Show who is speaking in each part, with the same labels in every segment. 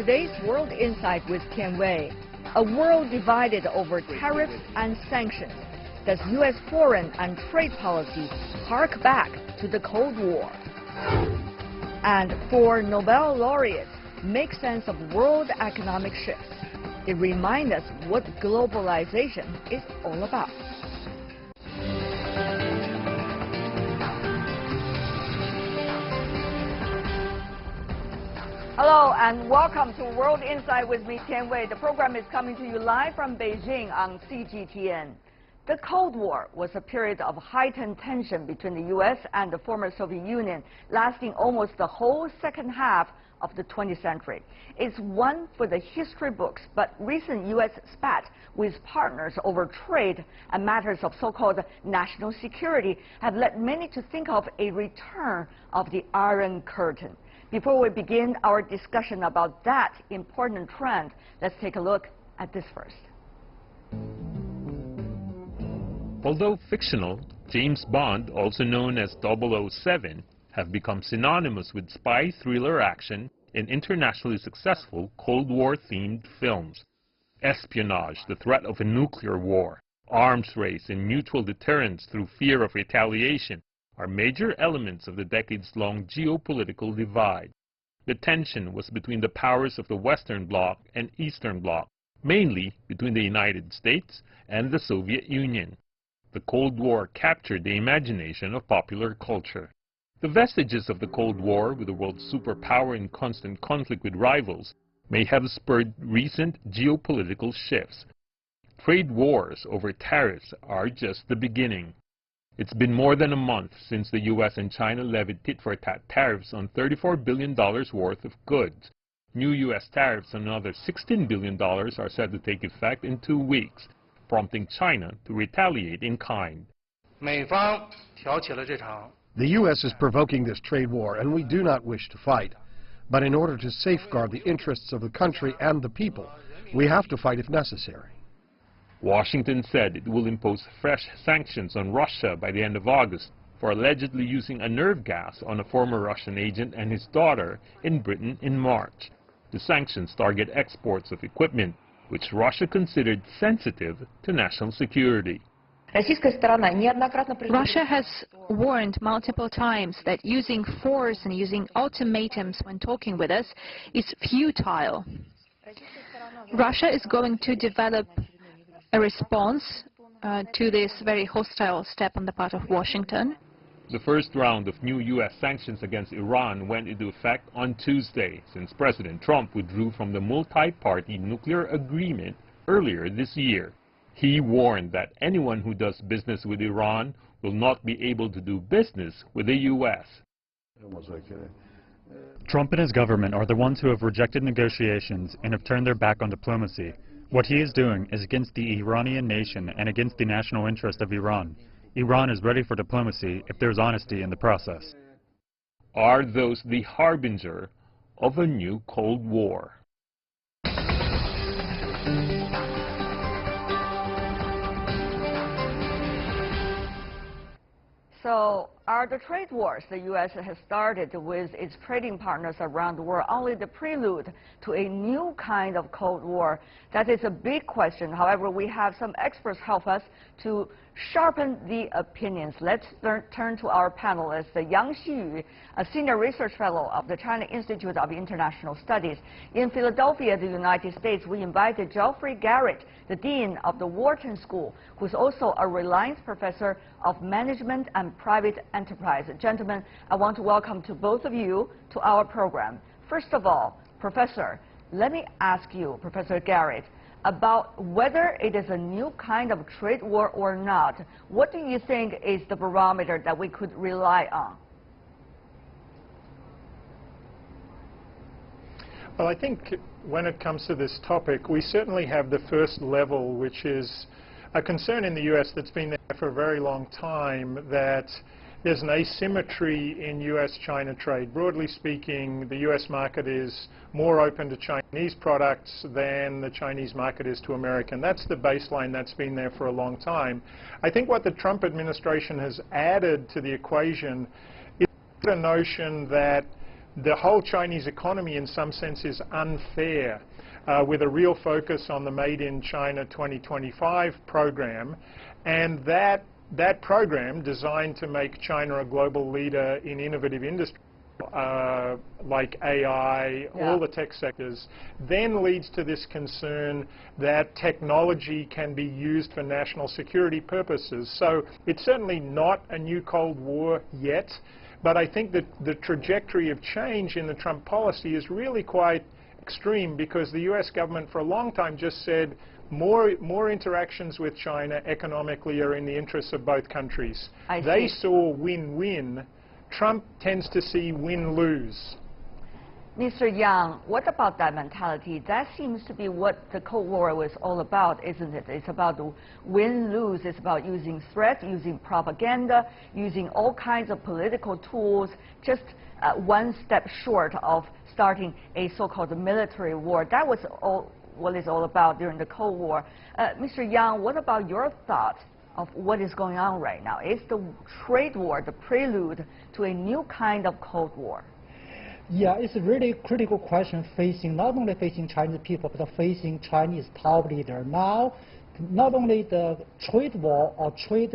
Speaker 1: today's World Insight with Tian Wei. A world divided over tariffs and sanctions. Does U.S. foreign and trade policy hark back to the Cold War? And four Nobel laureates make sense of world economic shifts. It reminds us what globalization is all about. Hello and welcome to World Insight with me, Tian Wei. The program is coming to you live from Beijing on CGTN. The Cold War was a period of heightened tension between the U.S. and the former Soviet Union, lasting almost the whole second half of the 20th century. It's one for the history books, but recent U.S. spat with partners over trade and matters of so-called national security have led many to think of a return of the Iron Curtain. Before we begin our discussion about that important trend, let's take a look at this first.
Speaker 2: Although fictional, James Bond, also known as 007, have become synonymous with spy thriller action in internationally successful Cold War-themed films. Espionage, the threat of a nuclear war, arms race, and mutual deterrence through fear of retaliation are major elements of the decades-long geopolitical divide. The tension was between the powers of the Western Bloc and Eastern Bloc, mainly between the United States and the Soviet Union. The Cold War captured the imagination of popular culture. The vestiges of the Cold War, with the world's superpower in constant conflict with rivals, may have spurred recent geopolitical shifts. Trade wars over tariffs are just the beginning. It's been more than a month since the U.S. and China levied tit-for-tat tariffs on $34 billion worth of goods. New U.S. tariffs on another $16 billion are set to take effect in 2 weeks, prompting China to retaliate in kind.
Speaker 3: The U.S. is provoking this trade war, and we do not wish to fight. But in order to safeguard the interests of the country and the people, we have to fight if necessary.
Speaker 2: Washington said it will impose fresh sanctions on Russia by the end of August for allegedly using a nerve gas on a former Russian agent and his daughter in Britain in March. The sanctions target exports of equipment which Russia considered sensitive to national security.
Speaker 4: Russia has warned multiple times that using force and using ultimatums when talking with us is futile. Russia is going to develop a response to this very hostile step on the part of Washington.
Speaker 2: The first round of new U.S. sanctions against Iran went into effect on Tuesday, since President Trump withdrew from the multi-party nuclear agreement earlier this year. He warned that anyone who does business with Iran will not be able to do business with the U.S.
Speaker 5: Trump and his government are the ones who have rejected negotiations and have turned their back on diplomacy. What he is doing is against the Iranian nation and against the national interest of Iran. Iran is ready for diplomacy if there's honesty in the process.
Speaker 2: Are those the harbinger of a new Cold War?
Speaker 1: So, are the trade wars the U.S. has started with its trading partners around the world only the prelude to a new kind of Cold War? That is a big question. However, we have some experts help us to sharpen the opinions. Let's turn to our panelists. Yang Xiyu, a senior research fellow of the China Institute of International Studies. In Philadelphia, the United States, we invited Geoffrey Garrett, the dean of the Wharton School, who's also a Reliance professor of management and private enterprise. Gentlemen, I want to welcome to both of you to our program. First of all, Professor, let me ask you, Professor Garrett, about whether it is a new kind of trade war or not. What do you think is the barometer that we could rely on?
Speaker 6: Well, I think when it comes to this topic, we certainly have the first level, which is a concern in the U.S. that's been there for a very long time, that there's an asymmetry in U.S.-China trade. Broadly speaking, the U.S. market is more open to Chinese products than the Chinese market is to American. That's the baseline that's been there for a long time. I think what the Trump administration has added to the equation is the notion that the whole Chinese economy in some sense is unfair, with a real focus on the Made in China 2025 program, and that program, designed to make China a global leader in innovative industry like AI, all the tech sectors, then leads to this concern that technology can be used for national security purposes. So it's certainly not a new Cold War yet, but I think that the trajectory of change in the Trump policy is really quite extreme, because the US government for a long time just said more interactions with China economically are in the interests of both countries. They saw win-win. Trump tends to see win-lose.
Speaker 1: Mr. Yang, what about that mentality? That seems to be what the Cold War was all about, isn't it? It's about the win-lose. It's about using threat, using propaganda, using all kinds of political tools, just one step short of starting a so-called military war. That was what it's all about during the Cold War. Mr. Yang, what about your thoughts of what is going on right now? Is the trade war the prelude to a new kind of Cold War?
Speaker 7: Yeah, it's a really critical question facing, not only facing Chinese people, but facing Chinese top leaders. Now, not only the trade war or trade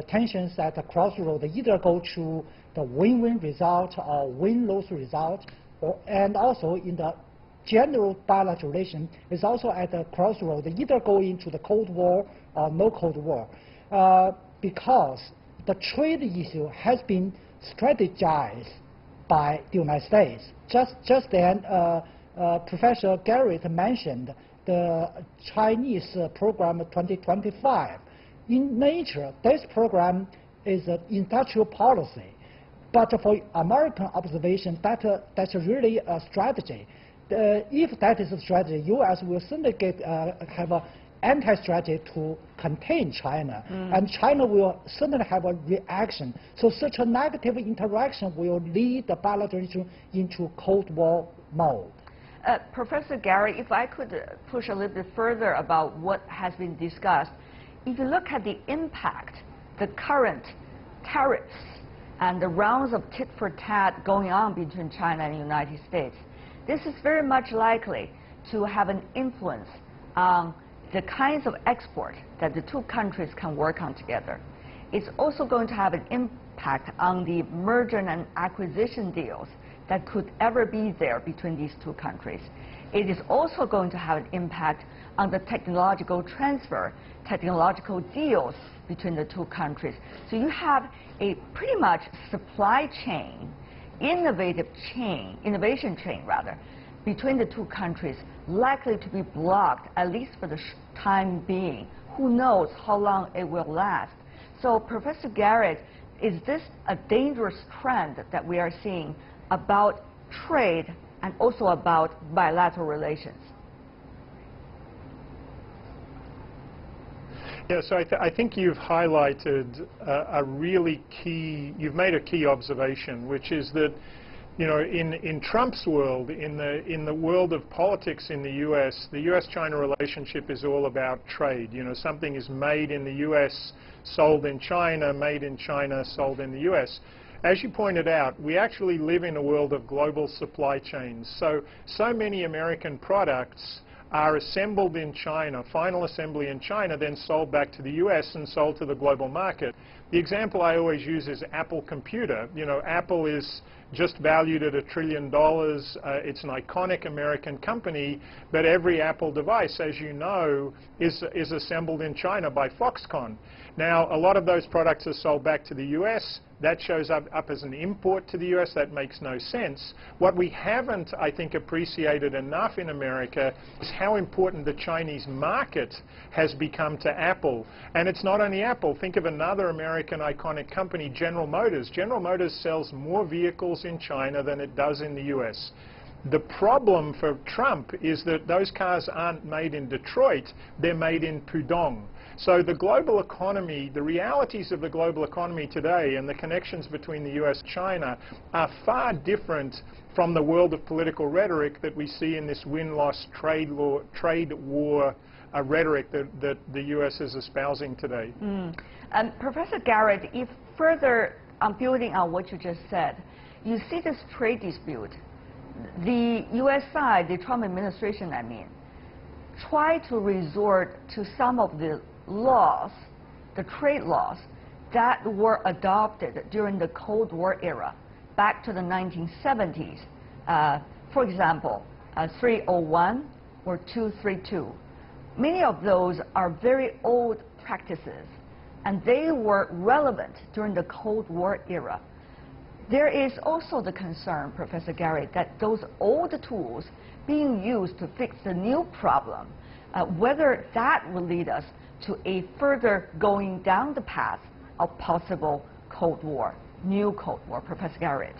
Speaker 7: tensions at the crossroads either go to the win-win result or win-lose result, and also in the general bilateral relation is also at the crossroads, either go into the Cold War or no Cold War, because the trade issue has been strategized by the United States. Just then, Professor Garrett mentioned the Chinese program 2025. In nature, this program is an industrial policy, but for American observation, that's really a strategy. If that is a strategy, U.S. will certainly have an anti-strategy to contain China, and China will certainly have a reaction. So such a negative interaction will lead the bilateral issue into Cold War mode.
Speaker 1: Professor Gary, if I could push a little bit further about what has been discussed, if you look at the impact, the current tariffs and the rounds of tit-for-tat going on between China and the United States, this is very much likely to have an influence on the kinds of export that the two countries can work on together. It's also going to have an impact on the merger and acquisition deals that could ever be there between these two countries. It is also going to have an impact on the technological transfer, technological deals between the two countries. So you have a pretty much supply chain, innovation chain rather, between the two countries likely to be blocked, at least for the time being. Who knows how long it will last? So Professor Garrett, is this a dangerous trend that we are seeing about trade and also about bilateral relations?
Speaker 6: Yeah, so I think you've highlighted you've made a key observation, which is that, you know, in Trump's world, in the world of politics in the U.S.-China relationship is all about trade. You know, something is made in the U.S., sold in China, made in China, sold in the U.S. As you pointed out, we actually live in a world of global supply chains. So many American products are assembled in China, final assembly in China, then sold back to the US and sold to the global market. The example I always use is Apple Computer. You know, Apple is just valued at $1 trillion. It's an iconic American company, but every Apple device, as you know, is assembled in China by Foxconn. Now, a lot of those products are sold back to the US. That shows up as an import to the US. That makes no sense. What we haven't, I think, appreciated enough in America is how important the Chinese market has become to Apple. And it's not only Apple. Think of another American iconic company, General Motors. General Motors sells more vehicles in China than it does in the US. The problem for Trump is that those cars aren't made in Detroit, they're made in Pudong. So the global economy, the realities of the global economy today and the connections between the US and China are far different from the world of political rhetoric that we see in this win-loss trade war rhetoric that the US is espousing today.
Speaker 1: Professor Garrett, if further building on what you just said, you see this trade dispute. The U.S. side, the Trump administration, I mean, tried to resort to some of the laws, the trade laws, that were adopted during the Cold War era, back to the 1970s. For example, 301 or 232. Many of those are very old practices, and they were relevant during the Cold War era. There is also the concern, Professor Gary, that those old tools being used to fix the new problem, whether that will lead us to a further going down the path of possible Cold War, new Cold War. Professor Garrett.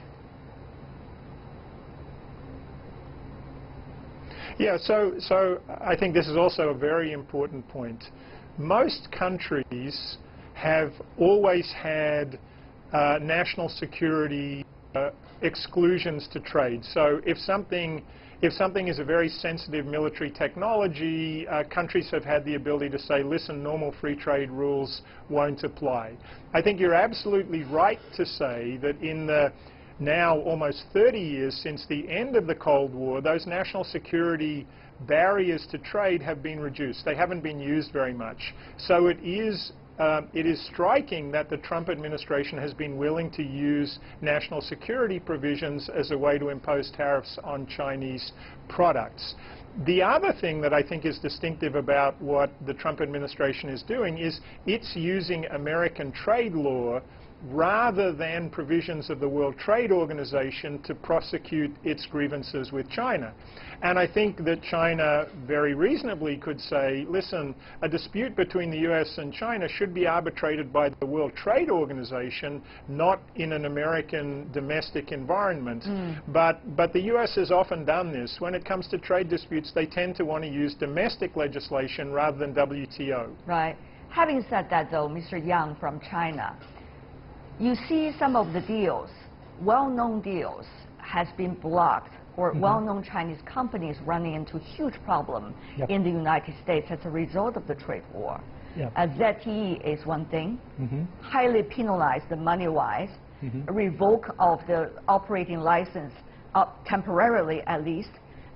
Speaker 6: Yeah, so I think this is also a very important point. Most countries have always had national security exclusions to trade. So if something is a very sensitive military technology, countries have had the ability to say, listen, normal free trade rules won't apply. I think you're absolutely right to say that in the now almost 30 years since the end of the Cold War, those national security barriers to trade have been reduced. They haven't been used very much. So it is striking that the Trump administration has been willing to use national security provisions as a way to impose tariffs on Chinese products. The other thing that I think is distinctive about what the Trump administration is doing is it's using American trade law rather than provisions of the World Trade Organization to prosecute its grievances with China. And I think that China very reasonably could say, listen, a dispute between the US and China should be arbitrated by the World Trade Organization, not in an American domestic environment. But the US has often done this. When it comes to trade disputes, they tend to want to use domestic legislation rather than WTO.
Speaker 1: Right. Having said that, though, Mr. Yang from China, you see some of the deals, well-known deals, has been blocked, or well-known Chinese companies running into huge problem in the United States as a result of the trade war. ZTE is one thing, highly penalized money-wise, revoke of the operating license temporarily at least,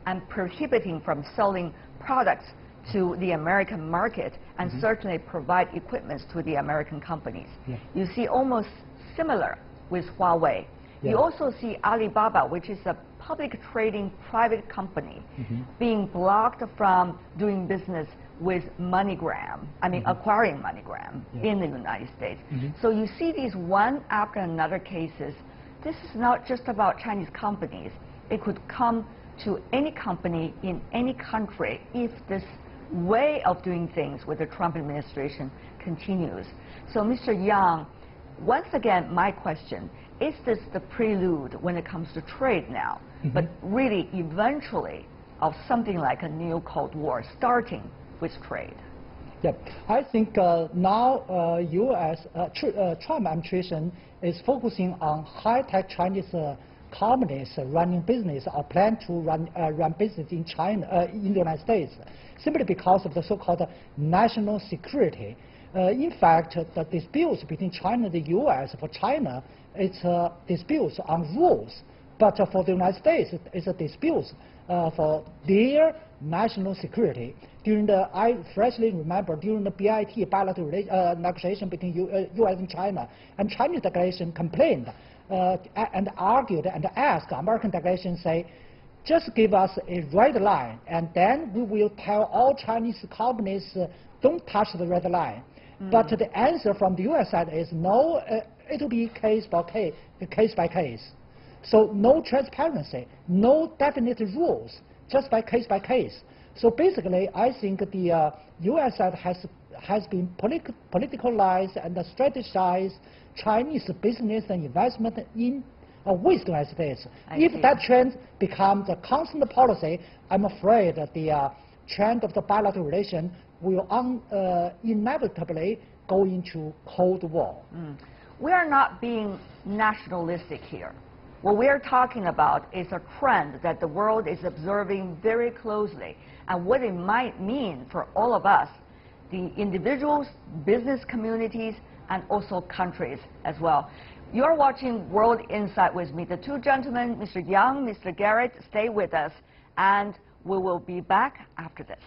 Speaker 1: and prohibiting from selling products to the American market, and certainly provide equipment to the American companies. You see almost similar with Huawei. You also see Alibaba, which is a public trading private company, being blocked from doing business with MoneyGram, I mean acquiring MoneyGram in the United States. So you see these one after another cases. This is not just about Chinese companies. It could come to any company in any country if this way of doing things with the Trump administration continues. So Mr. Yang, once again, my question, is this the prelude when it comes to trade now, but really eventually of something like a new Cold War starting with trade?
Speaker 7: I think now U.S. Trump administration is focusing on high-tech Chinese companies running business or plan to run business in China, in the United States, simply because of the so-called national security. In fact, the disputes between China and the U.S. for China, it's disputes on rules, but for the United States, it's a dispute for their national security. I freshly remember during the BIT bilateral negotiation between U.S. and China, and Chinese delegation complained and argued and asked American delegation, say, just give us a red line, and then we will tell all Chinese companies don't touch the red line. But the answer from the U.S. side is no, it will be case by case. So no transparency, no definite rules, just by case. So basically, I think the U.S. side has been politicalized and strategized Chinese business and investment in with the United States. If that trend becomes a constant policy, I'm afraid that the trend of the bilateral relation will inevitably go into Cold War.
Speaker 1: We are not being nationalistic here. What we are talking about is a trend that the world is observing very closely, and what it might mean for all of us, the individuals, business communities, and also countries as well. You're watching World Insight with me. The two gentlemen, Mr. Yang, Mr. Garrett, stay with us, and we will be back after this.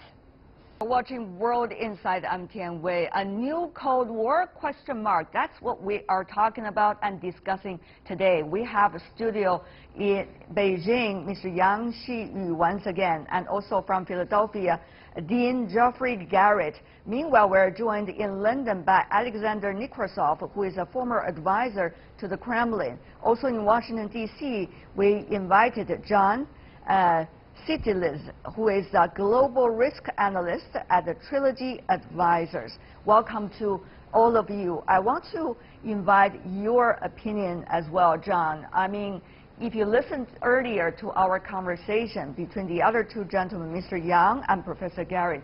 Speaker 1: Watching World Insight, I'm Tian Wei. A new Cold War, question mark. That's what we are talking about and discussing today. We have a studio in Beijing, Mr. Yang Xiyu once again, and also from Philadelphia, Dean Geoffrey Garrett. Meanwhile, we're joined in London by Alexander Nekrasov, who is a former advisor to the Kremlin. Also in Washington, D.C., we invited John Citilis, who is a global risk analyst at the Trilogy Advisors. Welcome to all of you. I want to invite your opinion as well, John. I mean, if you listened earlier to our conversation between the other two gentlemen, Mr. Yang and Professor Garrett,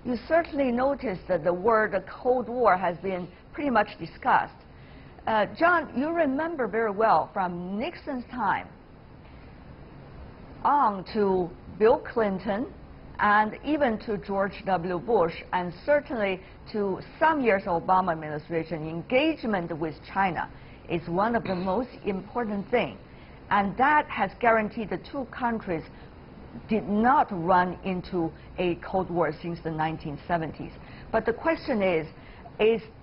Speaker 1: you certainly noticed that the word Cold War has been pretty much discussed. John, you remember very well from Nixon's time on to Bill Clinton and even to George W. Bush, and certainly to some years of Obama administration, engagement with China is one of the most important things. And that has guaranteed the two countries did not run into a Cold War since the 1970s. But the question is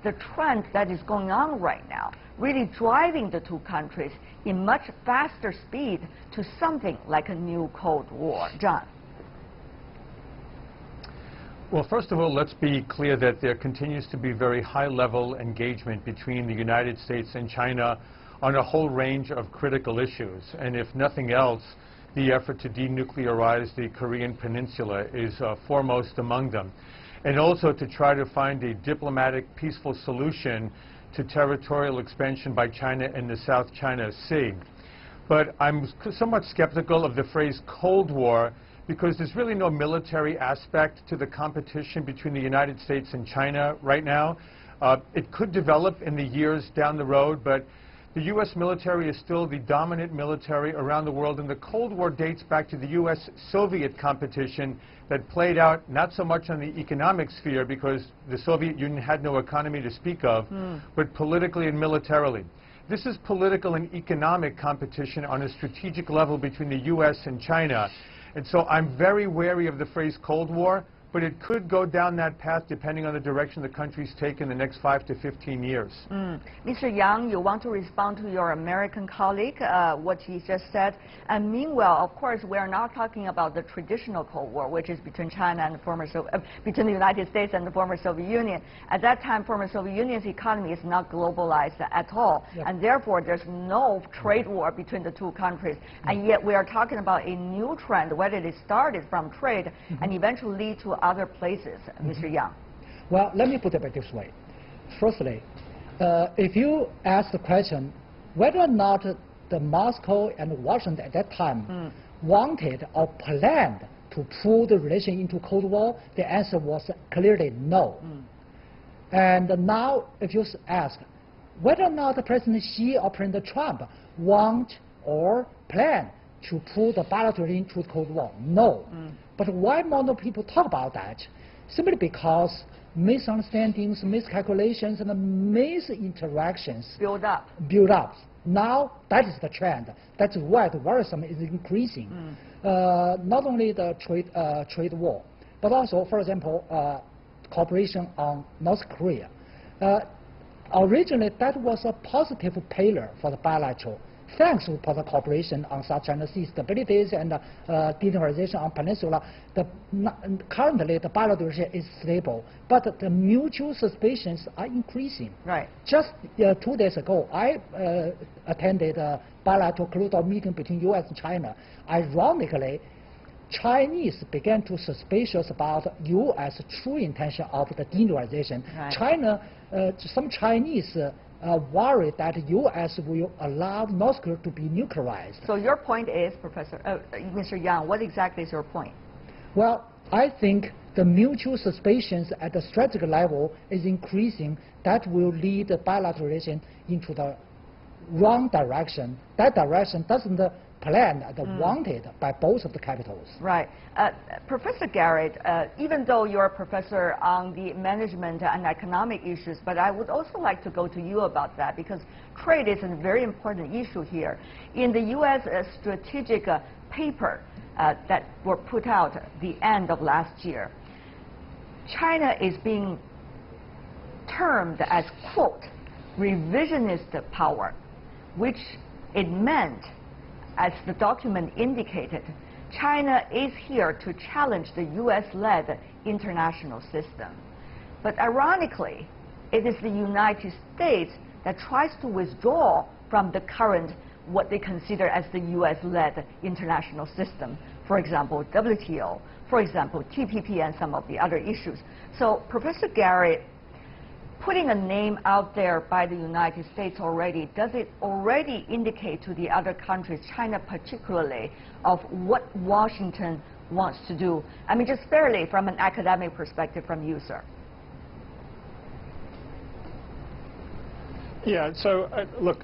Speaker 1: the trend that is going on right now really driving the two countries in much faster speed to something like a new Cold War? John.
Speaker 8: Well, first of all, let's be clear that there continues to be very high-level engagement between the United States and China on a whole range of critical issues. And if nothing else, the effort to denuclearize the Korean Peninsula is foremost among them. And also to try to find a diplomatic, peaceful solution to territorial expansion by China in the South China Sea. But I'm somewhat skeptical of the phrase Cold War because there's really no military aspect to the competition between the United States and China right now. It could develop in the years down the road, but the U.S. military is still the dominant military around the world, and the Cold War dates back to the U.S.-Soviet competition that played out not so much on the economic sphere because the Soviet Union had no economy to speak of, but politically and militarily. This is political and economic competition on a strategic level between the U.S. and China. And so I'm very wary of the phrase Cold War, but it could go down that path depending on the direction the countries take in the next 5 to 15 years.
Speaker 1: Mr. Yang, you want to respond to your American colleague, what he just said. And meanwhile, of course, we are not talking about the traditional Cold War, which is between China and the former between the United States and the former Soviet Union. At that time, former Soviet Union's economy is not globalized at all, and therefore there's no trade war between the two countries. And yet we are talking about a new trend, whether it started from trade and eventually lead to other places, Mr. Yang.
Speaker 7: Well, let me put it this way. Firstly, if you ask the question whether or not the Moscow and Washington at that time wanted or planned to pull the relation into Cold War, the answer was clearly no. And now, if you ask whether or not President Xi or President Trump want or plan to pull the bilateral into Cold War, no. But why more people talk about that? Simply because misunderstandings, miscalculations, and misinteractions build up. Now that is the trend. That's why the worrisome is increasing. Not only the trade war, but also, for example, cooperation on North Korea. Originally, that was a positive pillar for the bilateral. Thanks to the cooperation on South China Sea stabilities and denuclearization on Peninsula, currently the bilateral relationship is stable, but the mutual suspicions are increasing.
Speaker 1: Right.
Speaker 7: Just 2 days ago, I attended a bilateral closed-door meeting between U.S. and China. Ironically, Chinese began to suspicious about U.S. true intention of the denuclearization.
Speaker 1: Right.
Speaker 7: China, some Chinese worried that U.S. will allow North Korea to be nuclearized.
Speaker 1: So your point is, Mr. Yang, what exactly is your point?
Speaker 7: Well, I think the mutual suspicions at the strategic level is increasing. That will lead the bilateral relation into the wrong direction. That direction doesn't planned and wanted by both of the capitals.
Speaker 1: Right. Professor Garrett, even though you're a professor on the management and economic issues, but I would also like to go to you about that because trade is a very important issue here. In the U.S. strategic paper that were put out at the end of last year, China is being termed as, quote, revisionist power, which it meant, as the document indicated, China is here to challenge the U.S.-led international system. But ironically, it is the United States that tries to withdraw from the current, what they consider as the U.S.-led international system. For example, WTO, for example, TPP and some of the other issues. So, Professor Garrett, putting a name out there by the United States already, does it already indicate to the other countries, China particularly, of what Washington wants to do? I mean, just fairly from an academic perspective from you, sir.
Speaker 6: Yeah, so look,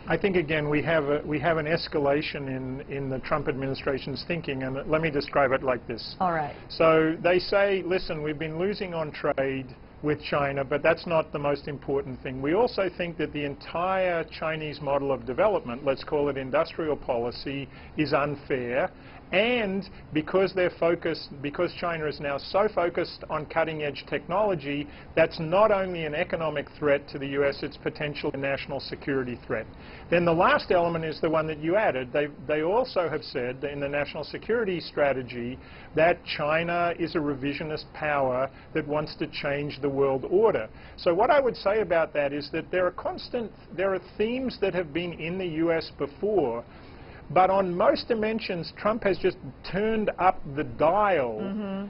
Speaker 6: I think again we have an escalation in the Trump administration's thinking, and let me describe it like this.
Speaker 1: All right.
Speaker 6: So they say, listen, we've been losing on trade with China, but that's not the most important thing. We also think that the entire Chinese model of development, let's call it industrial policy, is unfair. And because China is now so focused on cutting-edge technology, that's not only an economic threat to the U.S., it's potentially a national security threat. Then the last element is the one that you added. They also have said in the national security strategy that China is a revisionist power that wants to change the world order. So what I would say about that is that there are themes that have been in the U.S. before, but on most dimensions, Trump has just turned up the dial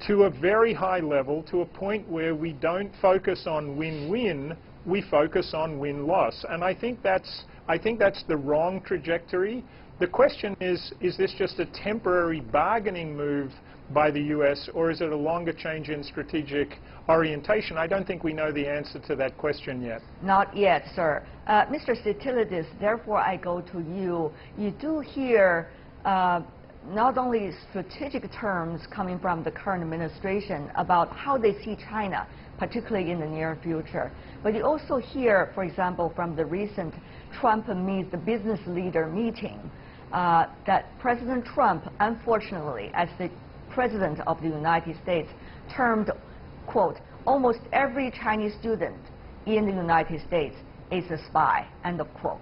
Speaker 6: to a very high level, to a point where we don't focus on win-win, we focus on win-loss. And I think that's the wrong trajectory. The question is this just a temporary bargaining move by the U.S., or is it a longer change in strategic orientation? I don't think we know the answer to that question yet.
Speaker 1: Not yet, sir. Mr. Stylianides, therefore I go to you. You do hear not only strategic terms coming from the current administration about how they see China, particularly in the near future, but you also hear, for example, from the recent Trump meets the business leader meeting, that President Trump, unfortunately, as the President of the United States, termed, quote, almost every Chinese student in the United States is a spy, end of quote.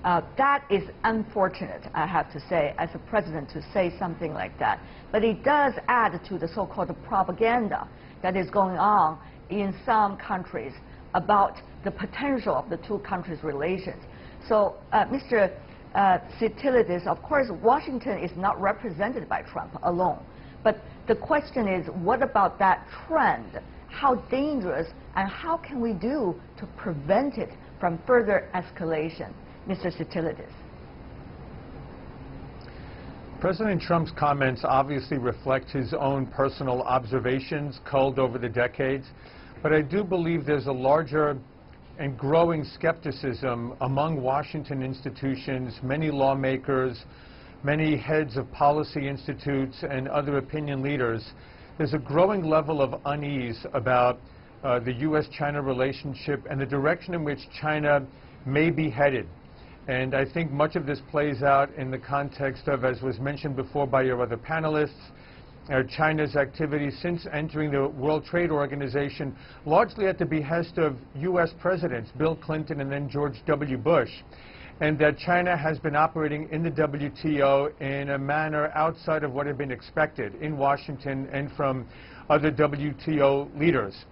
Speaker 1: That is unfortunate, I have to say, as a president to say something like that. But it does add to the so-called propaganda that is going on in some countries about the potential of the two countries' relations. So, Mr. Stylianides, of course, Washington is not represented by Trump alone. But the question is, what about that trend? How dangerous, and how can we do to prevent it from further escalation? Mr. Stylianides.
Speaker 8: President Trump's comments obviously reflect his own personal observations culled over the decades, but I do believe there's a larger and growing skepticism among Washington institutions, many lawmakers, many heads of policy institutes, and other opinion leaders. There's a growing level of unease about the U.S.-China relationship and the direction in which China may be headed. And I think much of this plays out in the context of, as was mentioned before by your other panelists, China's activities since entering the World Trade Organization, largely at the behest of U.S. presidents, Bill Clinton and then George W. Bush, and that China has been operating in the WTO in a manner outside of what had been expected in Washington and from other WTO leaders,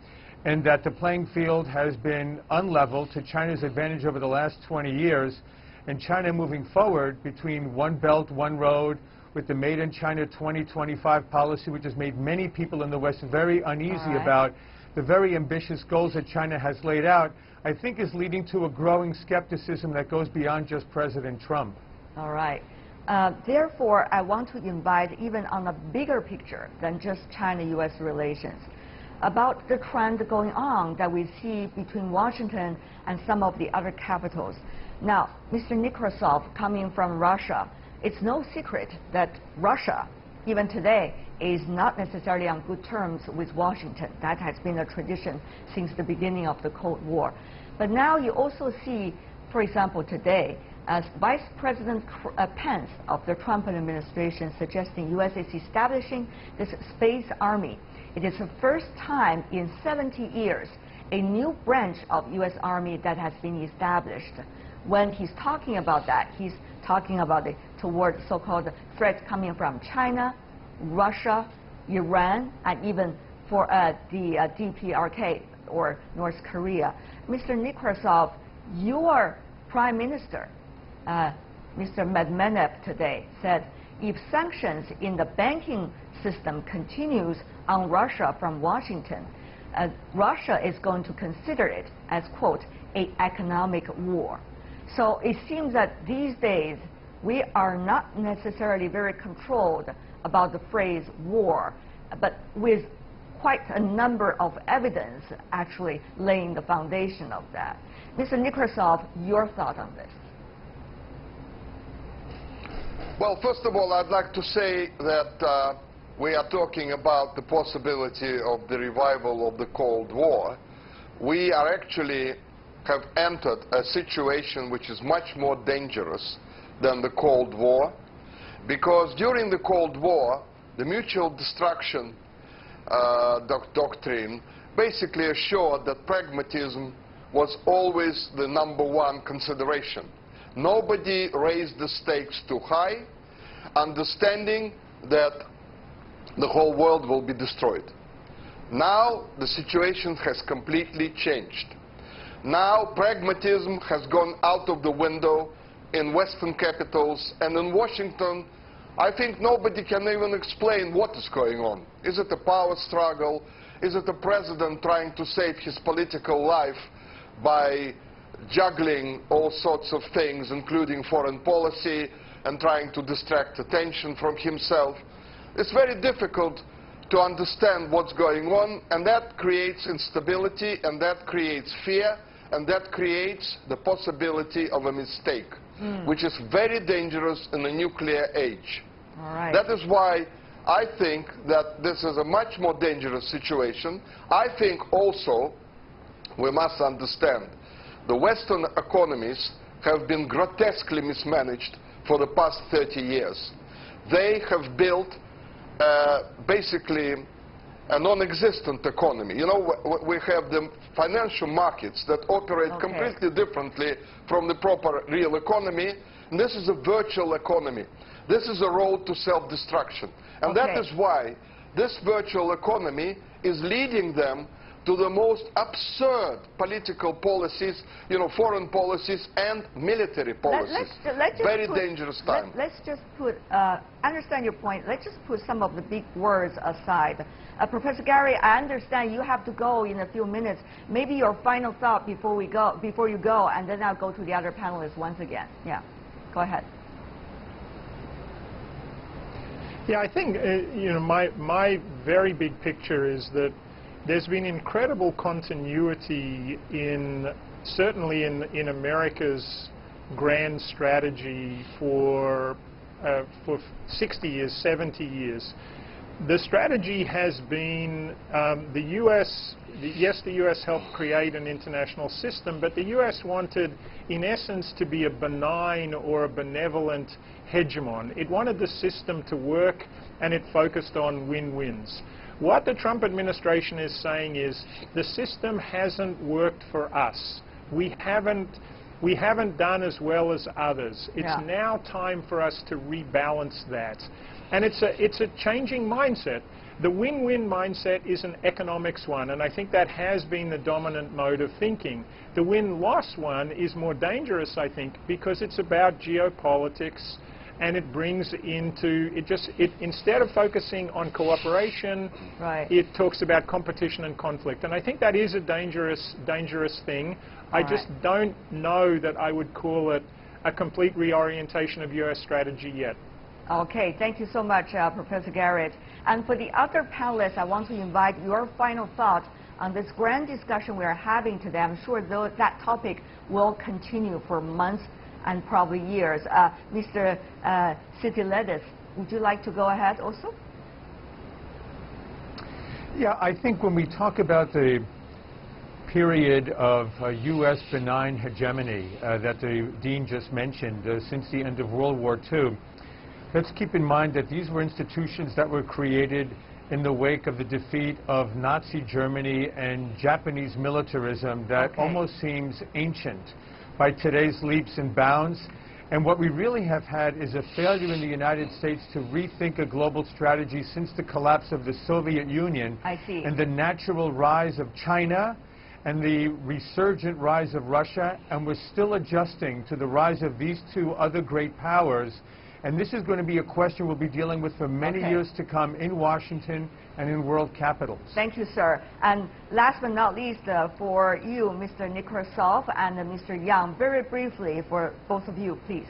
Speaker 8: and that the playing field has been unleveled to China's advantage over the last 20 years, and China moving forward between one belt, one road, with the Made in China 2025 policy, which has made many people in the West very uneasy about the very ambitious goals that China has laid out, I think is leading to a growing skepticism that goes beyond just President Trump.
Speaker 1: All right. Therefore, I want to invite, even on a bigger picture than just China-U.S. relations, about the trend going on that we see between Washington and some of the other capitals. Now, Mr. Nekrasov, coming from Russia, it's no secret that Russia, even today, is not necessarily on good terms with Washington. That has been a tradition since the beginning of the Cold War. But now you also see, for example, today, as Vice President Pence of the Trump administration suggesting U.S. is establishing this space army. It is the first time in 70 years a new branch of U.S. Army that has been established. When he's talking about that, he's talking about it toward so-called threats coming from China, Russia, Iran, and even for the DPRK, or North Korea. Mr. Nekrasov, your Prime Minister, Mr. Medvedev today said if sanctions in the banking system continues on Russia from Washington, Russia is going to consider it as, quote, an economic war. So it seems that these days we are not necessarily very controlled about the phrase war, but with quite a number of evidence actually laying the foundation of that. Mr. Nekrasov, your thought on this?
Speaker 9: Well, first of all, I'd like to say that we are talking about the possibility of the revival of the Cold War. We are actually have entered a situation which is much more dangerous than the Cold War, because during the Cold War, the mutual destruction doctrine basically assured that pragmatism was always the #1 consideration. Nobody raised the stakes too high, understanding that the whole world will be destroyed. Now the situation has completely changed. Now pragmatism has gone out of the window in Western capitals, and in Washington, I think nobody can even explain what is going on. Is it a power struggle? Is it a president trying to save his political life by juggling all sorts of things, including foreign policy, and trying to distract attention from himself? It's very difficult to understand what's going on, and that creates instability, and that creates fear, and that creates the possibility of a mistake, which is very dangerous in a nuclear age.
Speaker 1: All right.
Speaker 9: That is why I think that this is a much more dangerous situation. I think also we must understand the Western economies have been grotesquely mismanaged for the past 30 years. They have built basically a non-existent economy. You know, we have the financial markets that operate completely differently from the proper real economy. And this is a virtual economy. This is a road to self-destruction. And that is why this virtual economy is leading them to the most absurd political policies, you know, foreign policies and military policies. Very dangerous time.
Speaker 1: Let's just put, understand your point. Let's just put some of the big words aside. Professor Gary, I understand you have to go in a few minutes. Maybe your final thought before you go, and then I'll go to the other panelists once again. Yeah, go ahead.
Speaker 6: Yeah, I think, you know, my very big picture is that there's been incredible continuity certainly in America's grand strategy for 60 years, 70 years. The strategy has been the U.S., yes, the U.S. helped create an international system, but the U.S. wanted, in essence, to be a benign or a benevolent hegemon. It wanted the system to work, and it focused on win-wins. What the Trump administration is saying is the system hasn't worked for us. We haven't done as well as others. It's now time for us to rebalance that. And it's a changing mindset. The win-win mindset is an economics one, and I think that has been the dominant mode of thinking. The win-loss one is more dangerous, I think, because it's about geopolitics, and it brings into, instead of focusing on cooperation, it talks about competition and conflict. And I think that is a dangerous thing. I just don't know that I would call it a complete reorientation of U.S. strategy yet.
Speaker 1: Okay, thank you so much, Professor Garrett. And for the other panelists, I want to invite your final thoughts on this grand discussion we are having today. I'm sure that topic will continue for months and probably years. Mr. Stylianides, would you like to go ahead also?
Speaker 8: Yeah, I think when we talk about the period of U.S. benign hegemony that the Dean just mentioned since the end of World War II, let's keep in mind that these were institutions that were created in the wake of the defeat of Nazi Germany and Japanese militarism that almost seems ancient by today's leaps and bounds. And what we really have had is a failure in the United States to rethink a global strategy since the collapse of the Soviet Union and the natural rise of China and the resurgent rise of Russia, and we're still adjusting to the rise of these two other great powers. And this is going to be a question we'll be dealing with for many years to come in Washington and in world capitals.
Speaker 1: Thank you, sir. And last but not least, for you, Mr. Nekrasov and Mr. Yang, very briefly for both of you, please.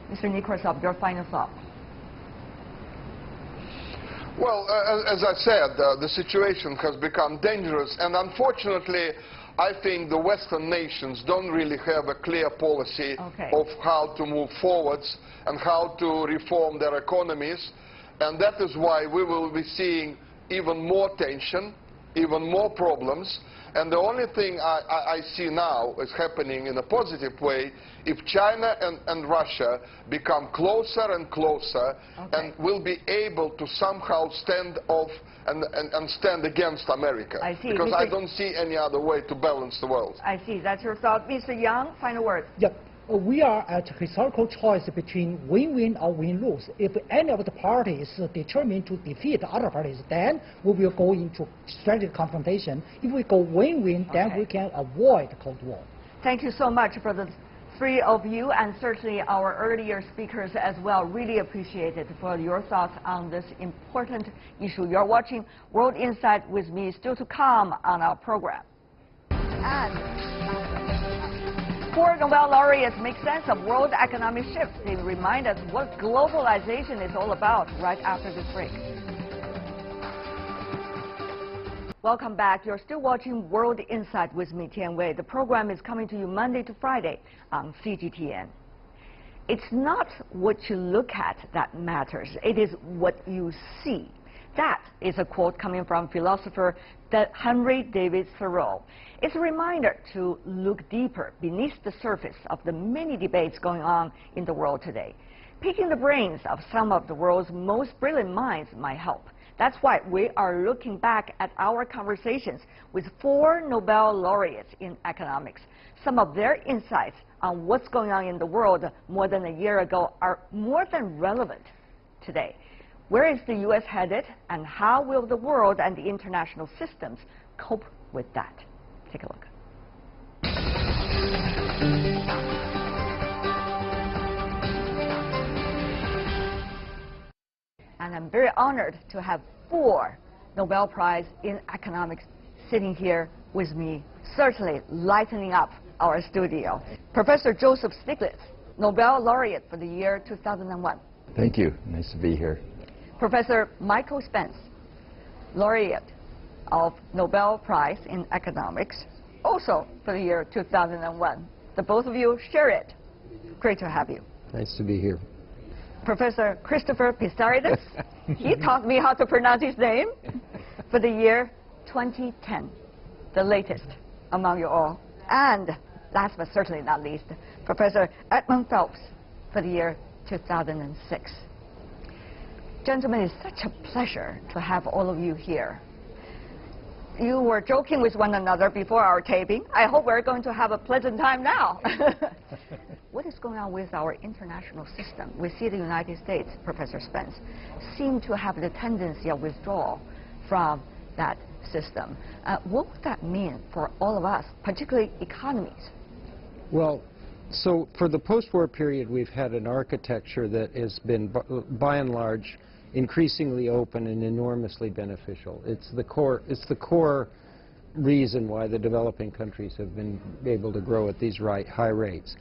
Speaker 1: Mr. Nekrasov, your final thought.
Speaker 9: Well, as I said, the situation has become dangerous, and unfortunately, I think the Western nations don't really have a clear policy of how to move forwards and how to reform their economies, and that is why we will be seeing even more tension, even more problems. And the only thing I see now is happening in a positive way if China and Russia become closer and closer and will be able to somehow stand off and stand against America.
Speaker 1: I see.
Speaker 9: Because I don't see any other way to balance the world.
Speaker 1: I see. That's your thought. Mr. Yang, final word.
Speaker 7: Yep. We are at a historical choice between win-win or win-lose. If any of the parties is determined to defeat the other parties, then we will go into strategic confrontation. If we go win-win, then we can avoid the Cold War.
Speaker 1: Thank you so much for the three of you, and certainly our earlier speakers as well. Really appreciate it for your thoughts on this important issue. You're watching World Insight with me, still to come on our program. And 4 Nobel laureates make sense of world economic shifts. They remind us what globalization is all about right after this break. Welcome back. You're still watching World Insight with me, Tian Wei. The program is coming to you Monday to Friday on CGTN. It's not what you look at that matters. It is what you see. That is a quote coming from philosopher Henry David Thoreau. It's a reminder to look deeper beneath the surface of the many debates going on in the world today. Picking the brains of some of the world's most brilliant minds might help. That's why we are looking back at our conversations with 4 Nobel laureates in economics. Some of their insights on what's going on in the world more than a year ago are more than relevant today. Where is the U.S. headed, and how will the world and the international systems cope with that? Take a look. And I'm very honored to have 4 Nobel Prize in economics sitting here with me, certainly lightening up our studio. Professor Joseph Stiglitz, Nobel laureate for the year 2001.
Speaker 10: Thank you. Nice to be here.
Speaker 1: Professor Michael Spence, laureate of Nobel Prize in Economics, also for the year 2001. The both of you share it. Great to have you.
Speaker 10: Nice to be here.
Speaker 1: Professor Christopher Pistorius, he taught me how to pronounce his name, for the year 2010, the latest among you all. And last but certainly not least, Professor Edmund Phelps for the year 2006. Gentlemen, it's such a pleasure to have all of you here. You were joking with one another before our taping. I hope we're going to have a pleasant time now. What is going on with our international system? We see the United States, Professor Spence, seem to have the tendency of withdrawal from that system. What would that mean for all of us, particularly economies?
Speaker 10: Well, so for the post-war period, we've had an architecture that has been, by and large, increasingly open and enormously beneficial. It's the core reason why the developing countries have been able to grow at these high rates.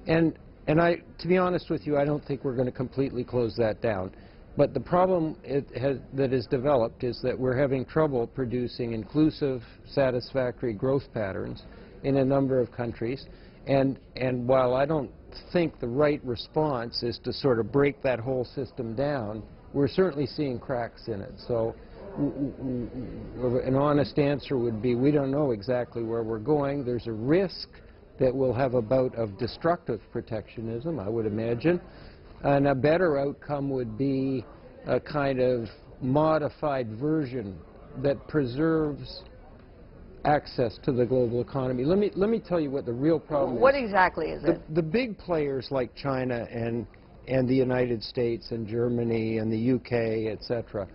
Speaker 10: And to be honest with you, I don't think we're going to completely close that down. But the problem that has developed is that we're having trouble producing inclusive, satisfactory growth patterns in a number of countries. And while I don't think the right response is to sort of break that whole system down, we're certainly seeing cracks in it. So an honest answer would be we don't know exactly where we're going. There's a risk that we'll have a bout of destructive protectionism, I would imagine. And a better outcome would be a kind of modified version that preserves access to the global economy. Let me tell you what the real problem is.
Speaker 1: What exactly is it?
Speaker 10: The big players like China and the United States and Germany and the UK, etc.,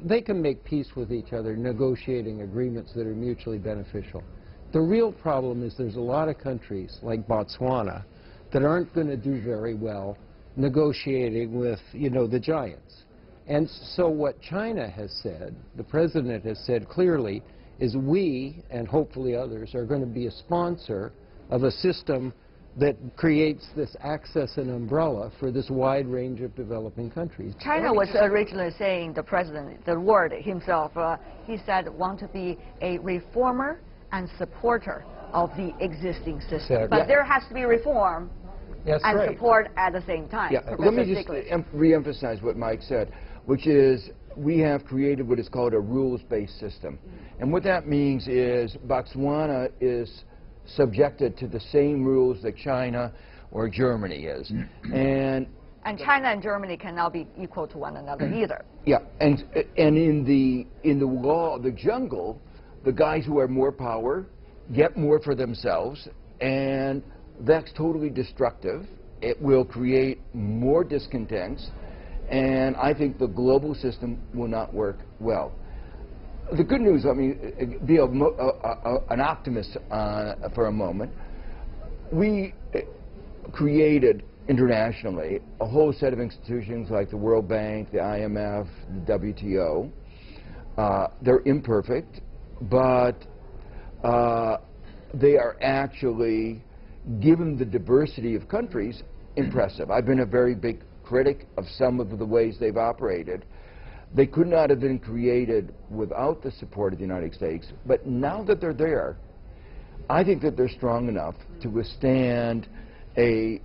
Speaker 10: they can make peace with each other, negotiating agreements that are mutually beneficial. The real problem is there's a lot of countries like Botswana that aren't going to do very well negotiating with, you know, the giants. And so what China has said, the president has said clearly, is we, and hopefully others, are going to be a sponsor of a system that creates this access and umbrella for this wide range of developing countries.
Speaker 1: China was originally saying, the president, the word himself, he said want to be a reformer and supporter of the existing system. But there has to be reform and support at the same time.
Speaker 11: Yeah, let me just re-emphasize what Mike said, which is we have created what is called a rules-based system. And what that means is Botswana is subjected to the same rules that China or Germany is. And
Speaker 1: China and Germany cannot be equal to one another either.
Speaker 11: Yeah, and in the law of the jungle, the guys who have more power get more for themselves, and that's totally destructive. It will create more discontents, and I think the global system will not work well. The good news, I mean, be an optimist for a moment. We created internationally a whole set of institutions like the World Bank, the IMF, the WTO. They're imperfect, but they are actually, given the diversity of countries, impressive. I've been a very big critic of some of the ways they've operated. They could not have been created without the support of the United States, but now that they're there, I think that they're strong enough to withstand a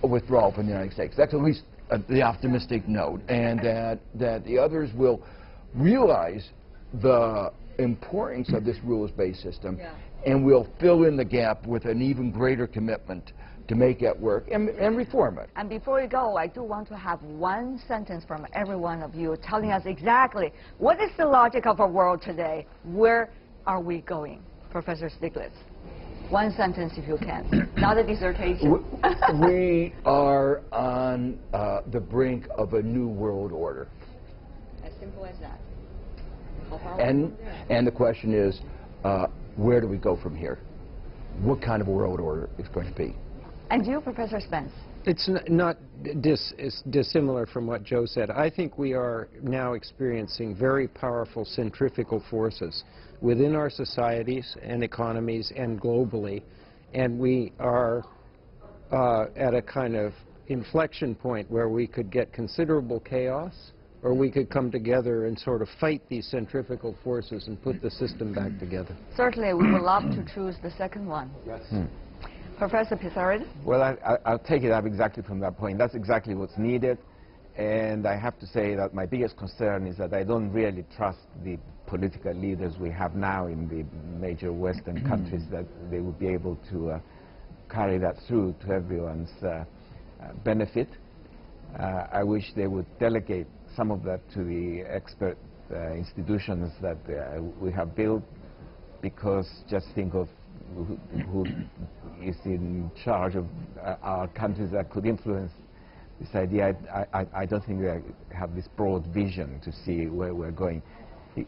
Speaker 11: withdrawal from the United States. That's at least the optimistic note, and that the others will realize the importance of this rules-based system and will fill in the gap with an even greater commitment to make it work and reform it.
Speaker 1: And before we go, I do want to have one sentence from every one of you telling us exactly what is the logic of our world today. Where are we going? Professor Stiglitz, one sentence if you can, not a dissertation.
Speaker 11: We are on the brink of a new world order.
Speaker 1: As simple as that.
Speaker 11: And the question is, where do we go from here? What kind of a world order is going to be?
Speaker 1: And you, Professor Spence?
Speaker 10: It's not dissimilar from what Joe said. I think we are now experiencing very powerful centrifugal forces within our societies and economies and globally, and we are at a kind of inflection point where we could get considerable chaos, or we could come together and sort of fight these centrifugal forces and put the system back together.
Speaker 1: Certainly, we would love to choose the second one.
Speaker 11: Yes.
Speaker 1: Professor Pizarro?
Speaker 12: Well, I'll take it up exactly from that point. That's exactly what's needed. And I have to say that my biggest concern is that I don't really trust the political leaders we have now in the major Western countries, that they would be able to carry that through to everyone's benefit. I wish they would delegate some of that to the expert institutions that we have built, because just think of who is in charge of our countries that could influence this idea. I don't think they have this broad vision to see where we're going.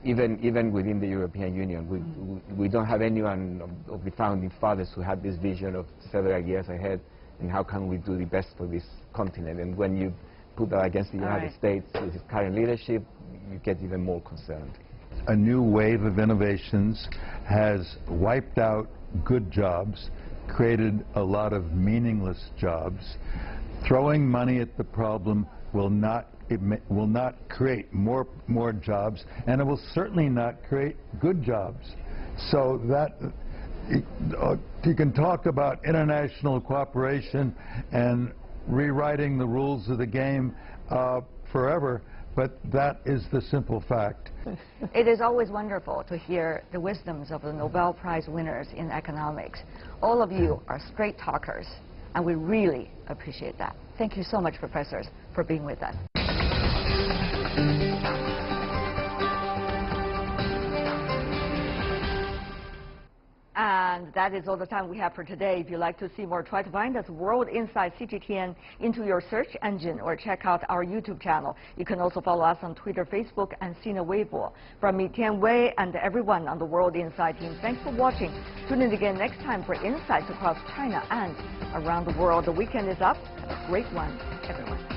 Speaker 12: Even within the European Union, we don't have anyone of the founding fathers who had this vision of several years ahead, and how can we do the best for this continent. And when you put that against the United States with its current leadership, you get even more concerned.
Speaker 13: A new wave of innovations has wiped out good jobs, created a lot of meaningless jobs. Throwing money at the problem will not create more jobs, and it will certainly not create good jobs. So that You can talk about international cooperation and rewriting the rules of the game forever, but that is the simple fact.
Speaker 1: It is always wonderful to hear the wisdoms of the Nobel Prize winners in economics. All of you are straight talkers, and we really appreciate that. Thank you so much, professors, for being with us. And that is all the time we have for today. If you'd like to see more, try to find us World Insight CGTN into your search engine or check out our YouTube channel. You can also follow us on Twitter, Facebook, and Sina Weibo. From me, Tian Wei, and everyone on the World Insight team, thanks for watching. Tune in again next time for insights across China and around the world. The weekend is up. Have a great one, everyone.